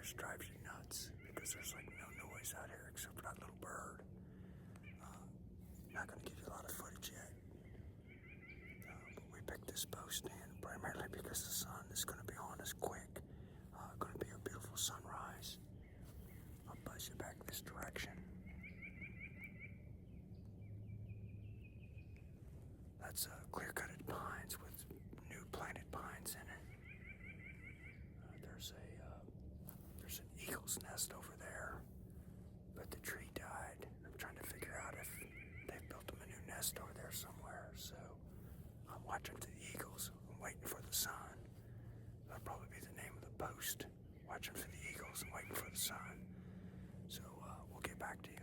just drives you nuts because there's like no noise out here except for that little bird. Not going to give you a lot of footage yet. But we picked this post in primarily because the sun is going to be on us quick. Going to be a beautiful sunrise. I'll buzz you back this direction. That's clear-cutted pines with new planted pines in it. There's an eagle's nest over there, but the tree died. I'm trying to figure out if they built them a new nest over there somewhere. So I'm watching for the eagles. I'm waiting for the sun. That'll probably be the name of the post. Watching for the eagles and waiting for the sun. So we'll get back to you.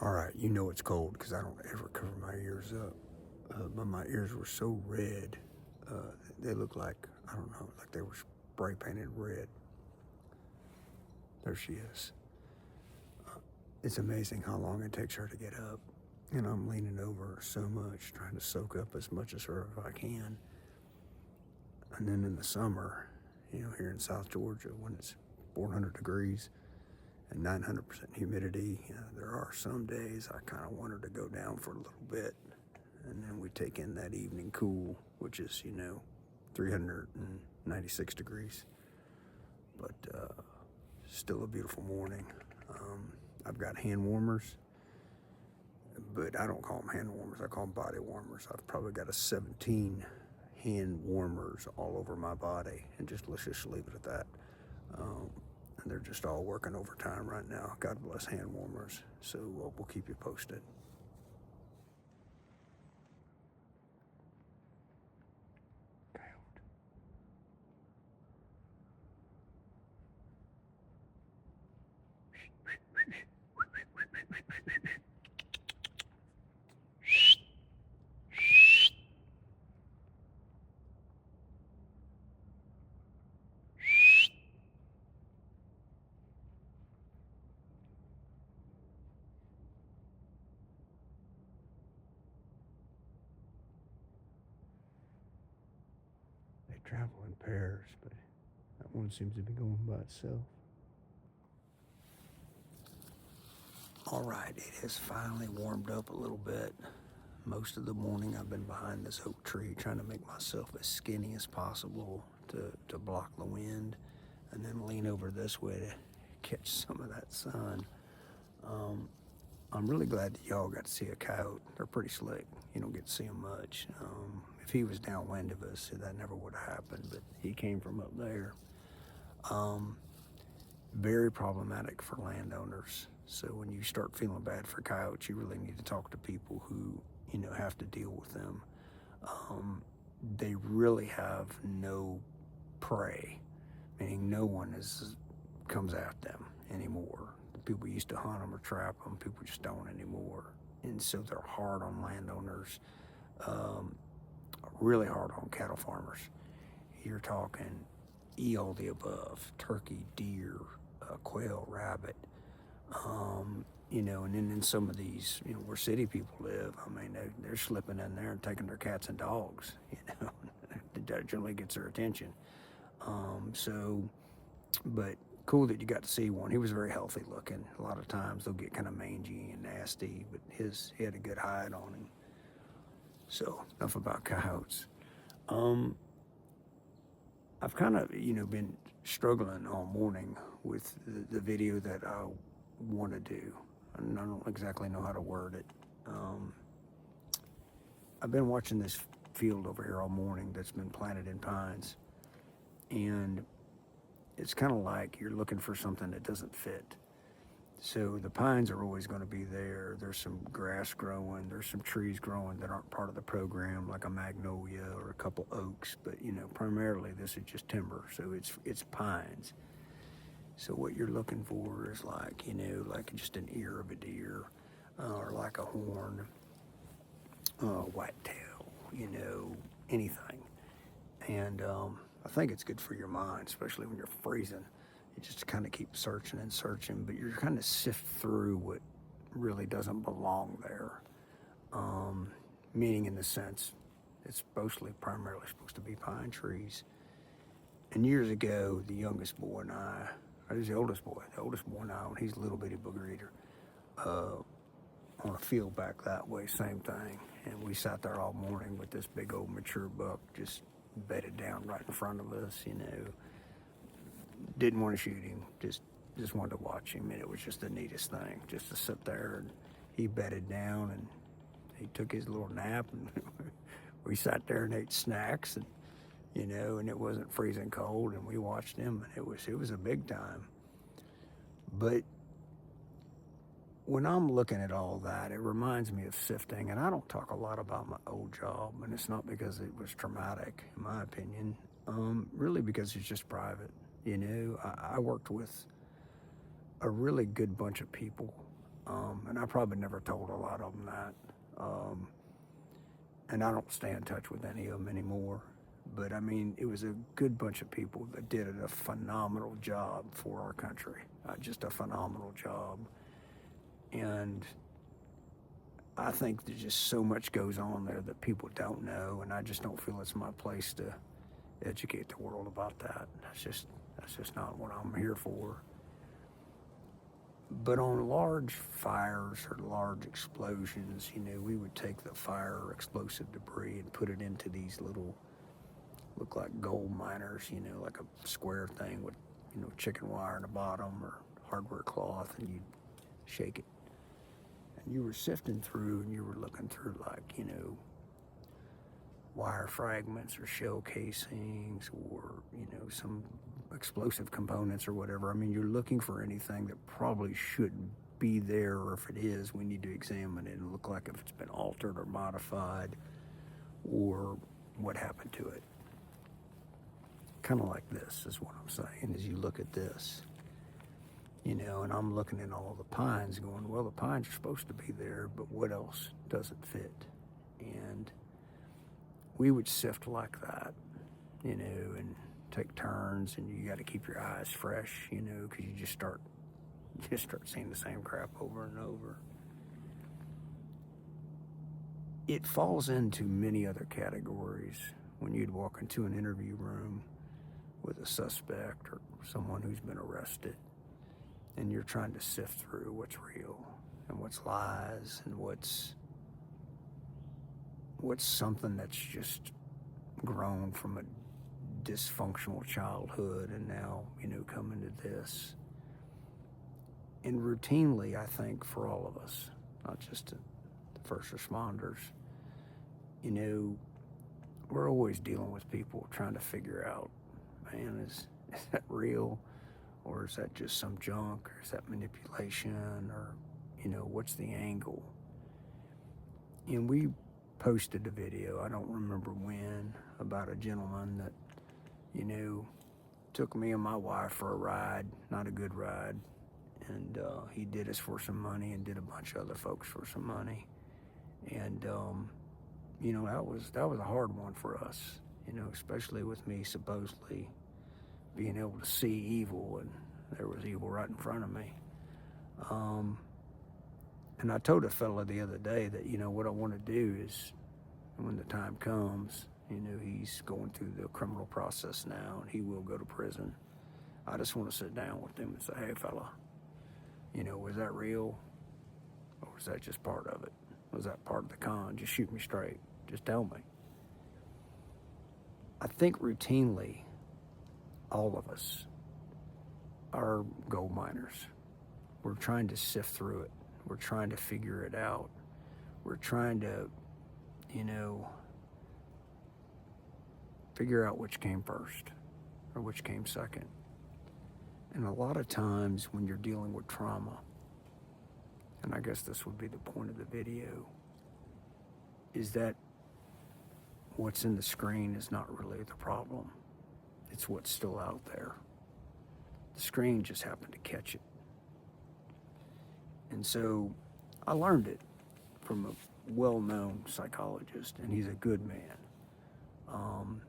All right, you know it's cold because I don't ever cover my ears up. But my ears were so red, they look like, I don't know, like they were spray painted red. There she is. It's amazing how long it takes her to get up. And I'm leaning over her so much, trying to soak up as much as her as I can. And then in the summer, here in South Georgia, when it's 400 degrees and 900% humidity, there are some days I kind of want her to go down for a little bit. And then we take in that evening cool, which is, 396 degrees. But still a beautiful morning. I've got hand warmers, but I don't call them hand warmers. I call them body warmers. I've probably got 17 hand warmers all over my body, and let's just leave it at that. And they're just all working overtime right now. God bless hand warmers. So we'll keep you posted. Travel in pairs, but that one seems to be going by itself. All right, it has finally warmed up a little bit. Most of the morning I've been behind this oak tree trying to make myself as skinny as possible to block the wind and then lean over this way to catch some of that sun. I'm really glad that y'all got to see a coyote. They're pretty slick. You don't get to see them much. If he was downwind of us, that never would have happened, but he came from up there. Very problematic for landowners. So when you start feeling bad for coyotes, you really need to talk to people who, have to deal with them. They really have no prey, meaning no one comes at them anymore. The people used to hunt them or trap them. People just don't anymore. And so they're hard on landowners. Really hard on cattle farmers. You're talking all the above: turkey, deer, quail, rabbit. And then in some of these, where city people live, I mean, they're slipping in there and taking their cats and dogs. That generally gets their attention. But cool that you got to see one. He was very healthy looking. A lot of times they'll get kind of mangy and nasty, but he had a good hide on him. So enough about coyotes. I've kind of, been struggling all morning with the video that I want to do. And I don't exactly know how to word it. I've been watching this field over here all morning that's been planted in pines. And it's kind of like you're looking for something that doesn't fit. So the pines are always going to be there. There's some grass growing. There's some trees growing that aren't part of the program, like a magnolia or a couple oaks. But, primarily this is just timber. So it's pines. So what you're looking for is like just an ear of a deer or like a horn, whitetail, anything. And I think it's good for your mind, especially when you're freezing. You just kind of keep searching and searching, but you're kind of sift through what really doesn't belong there. Meaning in the sense, it's primarily supposed to be pine trees. And years ago, the youngest boy and I was the oldest boy and I, when he's a little bitty booger eater, on a field back that way, same thing. And we sat there all morning with this big old mature buck just bedded down right in front of us, you know. Didn't want to shoot him, just wanted to watch him, and it was just the neatest thing, just to sit there. And he bedded down and he took his little nap, and we sat there and ate snacks, and you know, and it wasn't freezing cold, and we watched him, and it was a big time. But when I'm looking at all that, it reminds me of sifting, and I don't talk a lot about my old job, and it's not because it was traumatic, in my opinion, really because it's just private. You know, I worked with a really good bunch of people, and I probably never told a lot of them that, and I don't stay in touch with any of them anymore. But I mean, it was a good bunch of people that did a phenomenal job for our country, just a phenomenal job. And I think there's just so much goes on there that people don't know, and I just don't feel it's my place to educate the world about that. That's just not what I'm here for. But on large fires or large explosions, you know, we would take the fire or explosive debris and put it into these little, look like gold miners, you know, like a square thing with, you know, chicken wire in the bottom or hardware cloth, and you'd shake it. And you were sifting through, and you were looking through, like, you know, wire fragments or shell casings or, you know, some explosive components or whatever. I mean, you're looking for anything that probably shouldn't be there, or if it is, we need to examine it and look like if it's been altered or modified or what happened to it. Kind of like this is what I'm saying, as you look at this. You know, and I'm looking at all the pines going, well, the pines are supposed to be there, but what else doesn't fit? And we would sift like that, you know, and take turns, and you got to keep your eyes fresh, you know, because you just start seeing the same crap over and over. It falls into many other categories when you'd walk into an interview room with a suspect or someone who's been arrested, and you're trying to sift through what's real and what's lies and what's something that's just grown from a dysfunctional childhood and now, you know, coming to this. And routinely, I think for all of us, not just the first responders, you know, we're always dealing with people trying to figure out, man, is that real? Or is that just some junk? Or is that manipulation? Or, you know, what's the angle? And we posted a video, I don't remember when, about a gentleman that, you know, took me and my wife for a ride, not a good ride. And he did us for some money and did a bunch of other folks for some money. And, you know, that was a hard one for us, you know, especially with me supposedly being able to see evil, and there was evil right in front of me. And I told a fella the other day that, you know, what I want to do is, when the time comes, you know, he's going through the criminal process now, and he will go to prison. I just want to sit down with him and say, hey, fella, you know, was that real? Or was that just part of it? Was that part of the con? Just shoot me straight. Just tell me. I think routinely, all of us are gold miners. We're trying to sift through it. We're trying to figure it out. We're trying to, you know, figure out which came first or which came second. And a lot of times when you're dealing with trauma, and I guess this would be the point of the video, is that what's in the screen is not really the problem. It's what's still out there. The screen just happened to catch it. And so I learned it from a well-known psychologist, and he's a good man.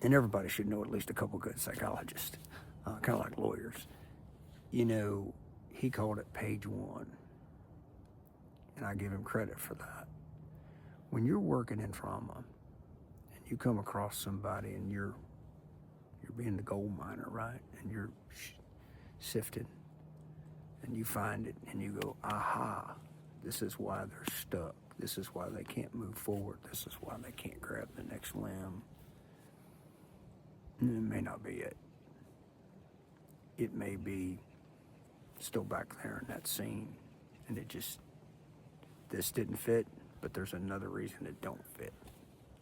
And everybody should know at least a couple good psychologists, kind of like lawyers. You know, he called it page one, and I give him credit for that. When you're working in trauma and you come across somebody and you're being the gold miner, right? And you're sifting, and you find it, and you go, aha, this is why they're stuck. This is why they can't move forward. This is why they can't grab the next limb. And it may not be it. It may be still back there in that scene, and this didn't fit, but there's another reason it don't fit.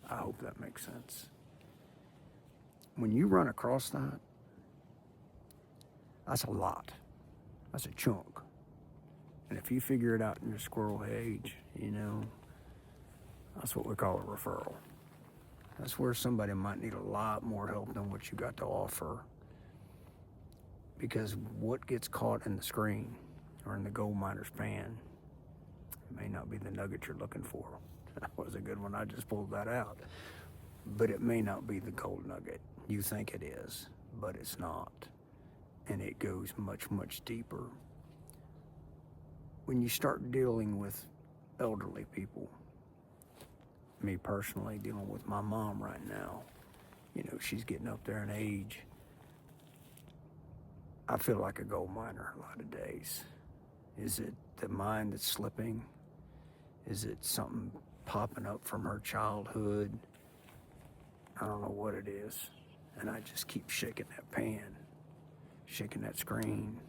I hope that makes sense. When you run across that, that's a lot. That's a chunk. And if you figure it out in your squirrel age, that's what we call a referral. That's where somebody might need a lot more help than what you got to offer. Because what gets caught in the screen or in the gold miner's pan may not be the nugget you're looking for. That was a good one. I just pulled that out. But it may not be the gold nugget. You think it is, but it's not. And it goes much, much deeper. When you start dealing with elderly people, me personally dealing with my mom right now, she's getting up there in age. I feel like a gold miner a lot of days. Is it the mind that's slipping? Is it something popping up from her childhood? I don't know what it is. And I just keep shaking that pan, shaking that screen,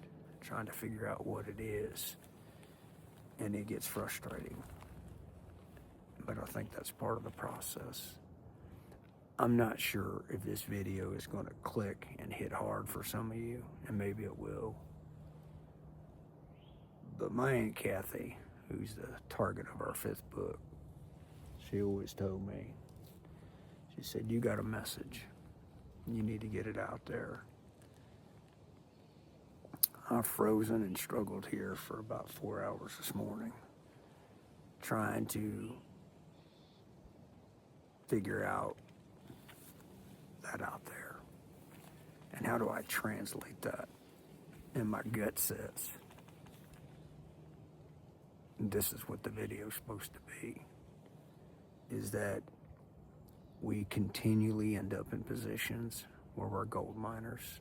trying to figure out what it is. And it gets frustrating. But I think that's part of the process. I'm not sure if this video is going to click and hit hard for some of you, and maybe it will. But my Aunt Kathy, who's the target of our 5th book, she always told me, she said, you got a message. You need to get it out there. I've frozen and struggled here for about 4 hours this morning, trying to figure out that out there. And how do I translate that? And my gut says, this is what the video is supposed to be, is that we continually end up in positions where we're gold miners,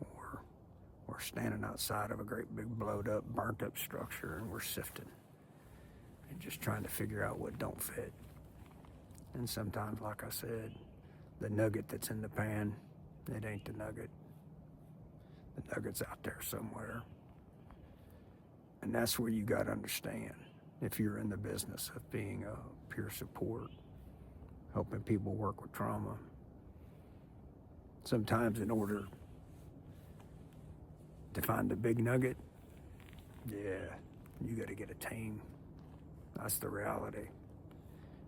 or we're standing outside of a great big blowed up, burnt up structure, and we're sifting and just trying to figure out what don't fit. And sometimes, like I said, the nugget that's in the pan, it ain't the nugget. The nugget's out there somewhere. And that's where you got to understand, if you're in the business of being a peer support, helping people work with trauma, sometimes in order to find the big nugget, you got to get a team. That's the reality.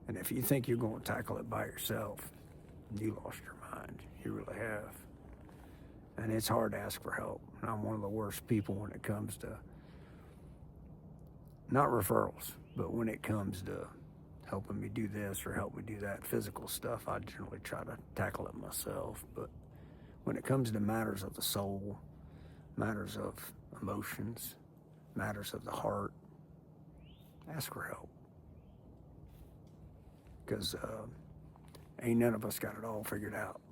And if you think you're going to tackle it by yourself, you lost your mind. You really have. And it's hard to ask for help. And I'm one of the worst people when it comes to, not referrals, but when it comes to helping me do this or help me do that physical stuff, I generally try to tackle it myself. But when it comes to matters of the soul, matters of emotions, matters of the heart, ask for help. Because ain't none of us got it all figured out.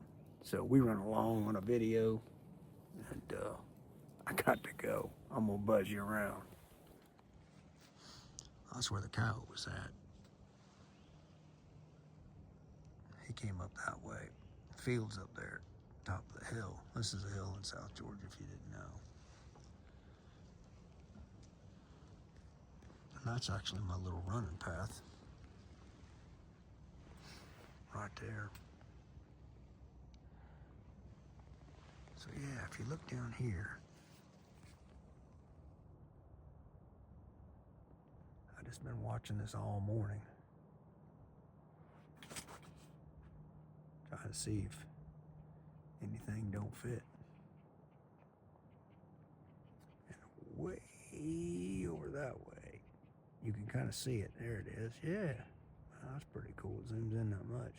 So we run along on a video, and I got to go. I'm gonna buzz you around. That's where the coyote was at. He came up that way. The field's up there, top of the hill. This is a hill in South Georgia, if you didn't know. And that's actually my little running path. Right there. So yeah, if you look down here, I've just been watching this all morning, trying to see if anything don't fit. And way over that way, you can kind of see it. There it is. Yeah, that's pretty cool. It zooms in that much.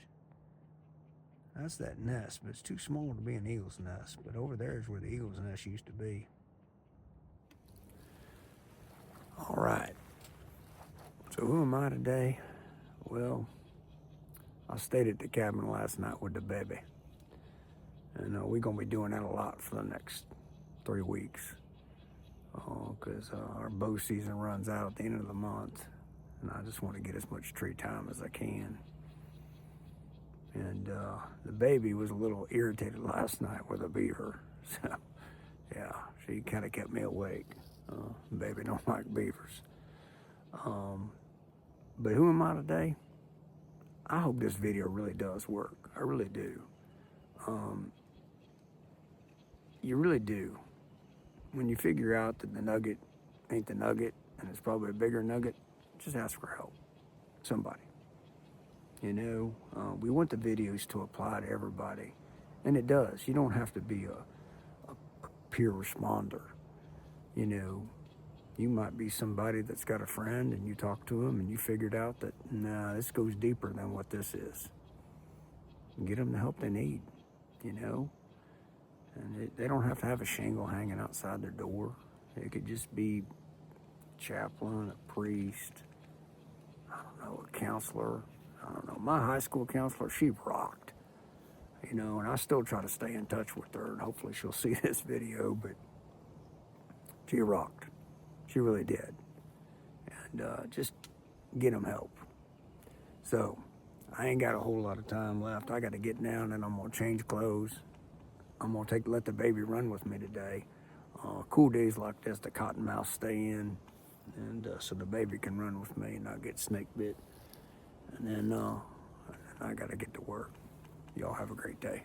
That's that nest, but it's too small to be an eagle's nest. But over there is where the eagle's nest used to be. All right. So who am I today? Well, I stayed at the cabin last night with the baby. And we're going to be doing that a lot for the next 3 weeks. Because our bow season runs out at the end of the month. And I just want to get as much tree time as I can. And the baby was a little irritated last night with a beaver. So, yeah, she kind of kept me awake. Baby don't like beavers. But who am I today? I hope this video really does work. I really do. You really do. When you figure out that the nugget ain't the nugget and it's probably a bigger nugget, just ask for help. Somebody. You know, we want the videos to apply to everybody. And it does. You don't have to be a peer responder. You know, you might be somebody that's got a friend and you talk to them and you figured out that, nah, this goes deeper than what this is. And get them the help they need, you know. And they don't have to have a shingle hanging outside their door. It could just be a chaplain, a priest, I don't know, a counselor. I don't know. My high school counselor, she rocked, you know, and I still try to stay in touch with her, and hopefully she'll see this video, but she rocked. She really did. And just get them help. So, I ain't got a whole lot of time left. I got to get down and I'm going to change clothes. I'm going to let the baby run with me today. Cool days like this, the cottonmouths stay in, and so the baby can run with me and not get snake bit. And then I got to get to work. Y'all have a great day.